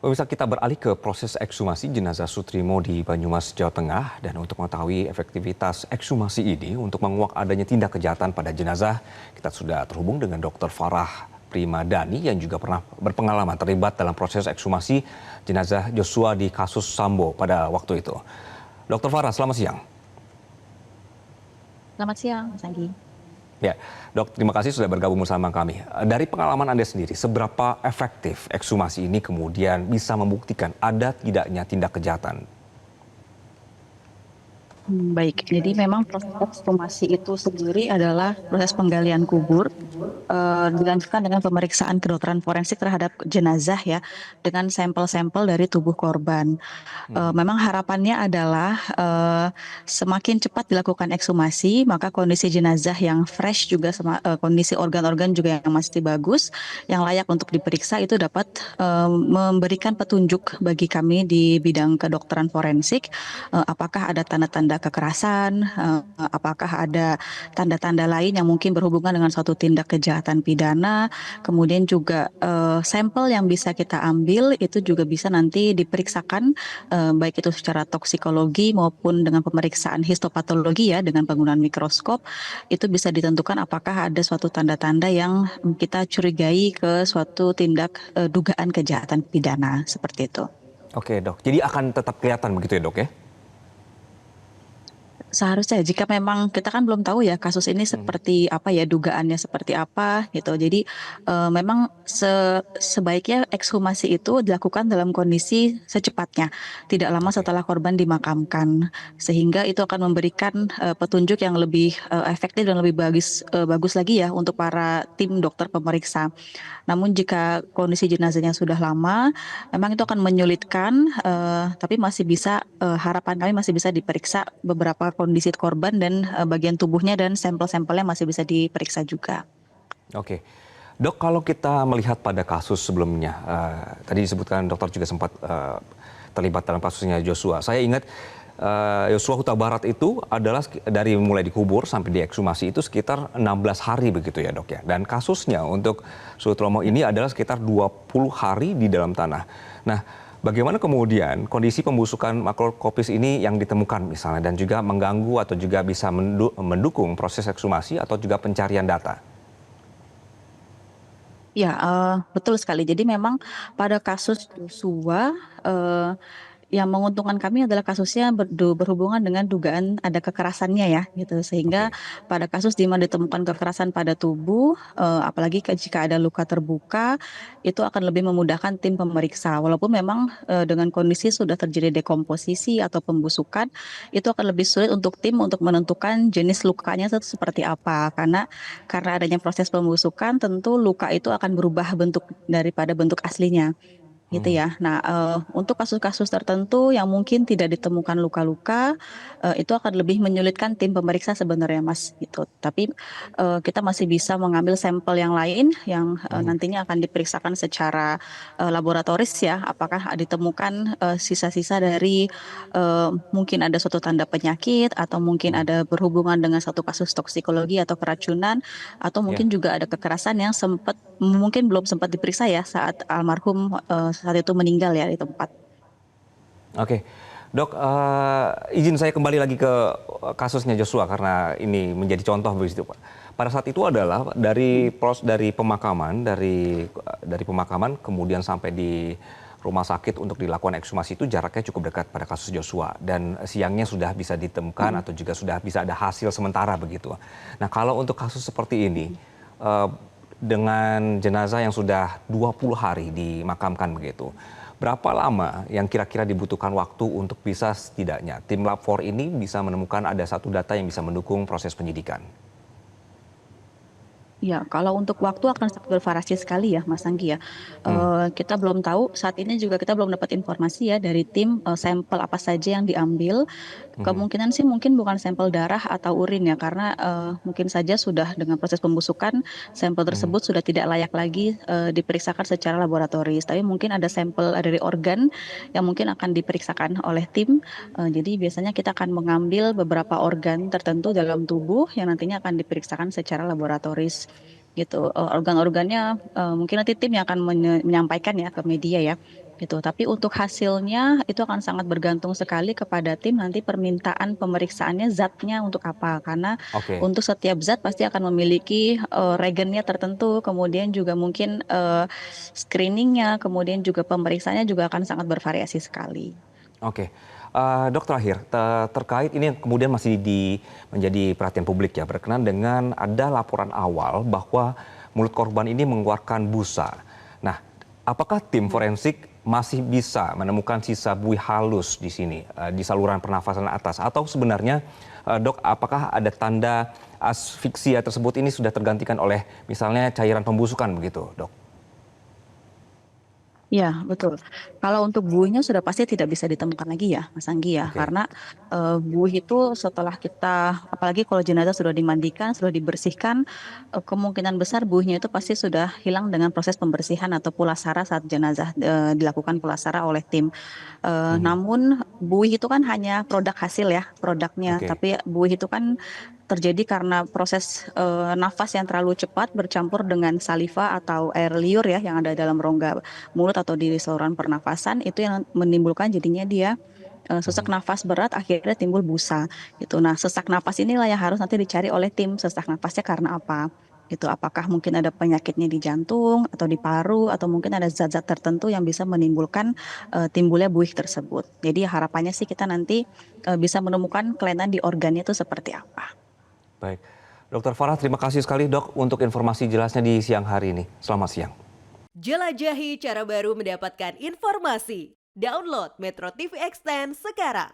Pemirsa, kita beralih ke proses ekshumasi jenazah Sutrimo di Banyumas, Jawa Tengah. Dan untuk mengetahui efektivitas ekshumasi ini untuk menguak adanya tindak kejahatan pada jenazah, kita sudah terhubung dengan Dr. Farah Primadani yang juga pernah berpengalaman terlibat dalam proses ekshumasi jenazah Joshua di kasus Sambo pada waktu itu. Dr. Farah, selamat siang. Selamat siang, Mas Anggi. Ya, Dok, terima kasih sudah bergabung bersama kami. Dari pengalaman Anda sendiri, seberapa efektif ekshumasi ini kemudian bisa membuktikan ada tidaknya tindak kejahatan? Baik, jadi memang proses ekshumasi itu sendiri adalah proses penggalian kubur, dilanjutkan dengan pemeriksaan kedokteran forensik terhadap jenazah ya, dengan sampel-sampel dari tubuh korban. Memang harapannya adalah semakin cepat dilakukan ekshumasi, maka kondisi jenazah yang fresh juga kondisi organ-organ juga yang masih bagus, yang layak untuk diperiksa itu dapat memberikan petunjuk bagi kami di bidang kedokteran forensik, apakah ada tanda-tanda kekerasan, apakah ada tanda-tanda lain yang mungkin berhubungan dengan suatu tindak kejahatan pidana, kemudian juga sampel yang bisa kita ambil itu juga bisa nanti diperiksakan baik itu secara toksikologi maupun dengan pemeriksaan histopatologi ya dengan penggunaan mikroskop, itu bisa ditentukan apakah ada suatu tanda-tanda yang kita curigai ke suatu tindak dugaan kejahatan pidana seperti itu. Oke, Dok. Jadi akan tetap kelihatan begitu ya, Dok ya? Seharusnya jika memang kita kan belum tahu ya kasus ini seperti apa ya, dugaannya seperti apa gitu. Jadi memang sebaiknya ekshumasi itu dilakukan dalam kondisi secepatnya, tidak lama Oke. setelah korban dimakamkan, sehingga itu akan memberikan petunjuk yang lebih efektif dan lebih bagus lagi ya untuk para tim dokter pemeriksa. Namun jika kondisi jenazahnya sudah lama, memang itu akan menyulitkan, tapi masih bisa, harapan kami masih bisa diperiksa beberapa kondisi korban dan bagian tubuhnya dan sampel-sampelnya masih bisa diperiksa juga. Oke. Dok, kalau kita melihat pada kasus sebelumnya, tadi disebutkan dokter juga sempat terlibat dalam kasusnya Joshua. Saya ingat Joshua Huta Barat itu adalah dari mulai dikubur sampai diekshumasi itu sekitar 16 hari begitu ya, Dok ya. Dan kasusnya untuk Sutromo ini adalah sekitar 20 hari di dalam tanah. Nah, bagaimana kemudian kondisi pembusukan makroskopis ini yang ditemukan misalnya dan juga mengganggu atau juga bisa mendukung proses ekshumasi atau juga pencarian data? Ya, betul sekali. Jadi memang pada kasus Joshua, yang menguntungkan kami adalah kasusnya berhubungan dengan dugaan ada kekerasannya ya gitu, sehingga Oke. pada kasus di mana ditemukan kekerasan pada tubuh, apalagi jika ada luka terbuka, itu akan lebih memudahkan tim pemeriksa. Walaupun memang, dengan kondisi sudah terjadi dekomposisi atau pembusukan, itu akan lebih sulit untuk tim untuk menentukan jenis lukanya itu seperti apa. Karena adanya proses pembusukan tentu luka itu akan berubah bentuk daripada bentuk aslinya. Gitu Hmm. ya. Nah, untuk kasus-kasus tertentu yang mungkin tidak ditemukan luka-luka, itu akan lebih menyulitkan tim pemeriksa sebenarnya, Mas, gitu. Tapi, kita masih bisa mengambil sampel yang lain yang, Hmm. nantinya akan diperiksakan secara, laboratoris ya, apakah ditemukan, sisa-sisa dari, mungkin ada suatu tanda penyakit atau mungkin Hmm. ada berhubungan dengan satu kasus toksikologi atau keracunan, atau Ya. mungkin juga ada kekerasan yang mungkin belum sempat diperiksa ya saat almarhum, saat itu meninggal ya di tempat. Oke. Dok, izin saya kembali lagi ke kasusnya Joshua karena ini menjadi contoh begitu, Pak. Pada saat itu adalah dari pemakaman, dari pemakaman kemudian sampai di rumah sakit untuk dilakukan ekshumasi itu jaraknya cukup dekat pada kasus Joshua dan siangnya sudah bisa ditemukan Mhm, atau juga sudah bisa ada hasil sementara begitu. Nah, kalau untuk kasus seperti ini, eee, dengan jenazah yang sudah 20 hari dimakamkan begitu, berapa lama yang kira-kira dibutuhkan waktu untuk bisa setidaknya tim Lab 4 ini bisa menemukan ada satu data yang bisa mendukung proses penyidikan? iya, kalau untuk waktu akan sangat bervariasi sekali ya, Mas Anggi ya. Hmm. Kita belum tahu, saat ini juga kita belum dapat informasi ya dari tim, sampel apa saja yang diambil. Mhm. Kemungkinan sih mungkin bukan sampel darah atau urin ya, karena, mungkin saja sudah dengan proses pembusukan, sampel Mhm. tersebut sudah tidak layak lagi, diperiksakan secara laboratoris. Tapi mungkin ada sampel dari organ yang mungkin akan diperiksakan oleh tim, jadi biasanya kita akan mengambil beberapa organ tertentu dalam tubuh yang nantinya akan diperiksakan secara laboratoris, gitu. Organ-organnya, mungkin nanti tim yang akan menyampaikan ya ke media ya. gitu. Tapi untuk hasilnya itu akan sangat bergantung sekali kepada tim nanti permintaan pemeriksaannya zatnya untuk apa. Karena Oke. untuk setiap zat pasti akan memiliki reagennya tertentu, kemudian juga mungkin screeningnya, kemudian juga pemeriksaannya juga akan sangat bervariasi sekali. Oke, Dok terakhir, terkait ini yang kemudian masih menjadi perhatian publik ya, berkenaan dengan ada laporan awal bahwa mulut korban ini mengeluarkan busa. Nah, apakah tim forensik masih bisa menemukan sisa buih halus di sini, di saluran pernafasan atas? Atau sebenarnya, Dok, apakah ada tanda asfiksia tersebut ini sudah tergantikan oleh misalnya cairan pembusukan begitu, Dok? Ya, betul. Kalau untuk buihnya sudah pasti tidak bisa ditemukan lagi ya, Mas Anggi ya, Oke. karena buih itu setelah kita, apalagi kalau jenazah sudah dimandikan, sudah dibersihkan, kemungkinan besar buihnya itu pasti sudah hilang dengan proses pembersihan atau pulasara saat jenazah dilakukan pulasara oleh tim. Mhm. Namun buih itu kan hanya produk hasil ya, produknya, Oke. tapi buih itu kan terjadi karena proses nafas yang terlalu cepat bercampur dengan saliva atau air liur ya yang ada dalam rongga mulut atau di saluran pernafasan itu yang menimbulkan jadinya dia sesak Mhm. nafas berat akhirnya timbul busa gitu. Nah, sesak nafas inilah yang harus nanti dicari oleh tim sesak nafasnya karena apa? Gitu. Apakah mungkin ada penyakitnya di jantung atau di paru atau mungkin ada zat-zat tertentu yang bisa menimbulkan timbulnya buih tersebut. Jadi harapannya sih kita nanti bisa menemukan kelainan di organnya itu seperti apa. Baik. Dokter Farah, terima kasih sekali dok untuk informasi jelasnya di siang hari ini. Selamat siang. Jelajahi cara baru mendapatkan informasi. Download Metro TV Extend sekarang.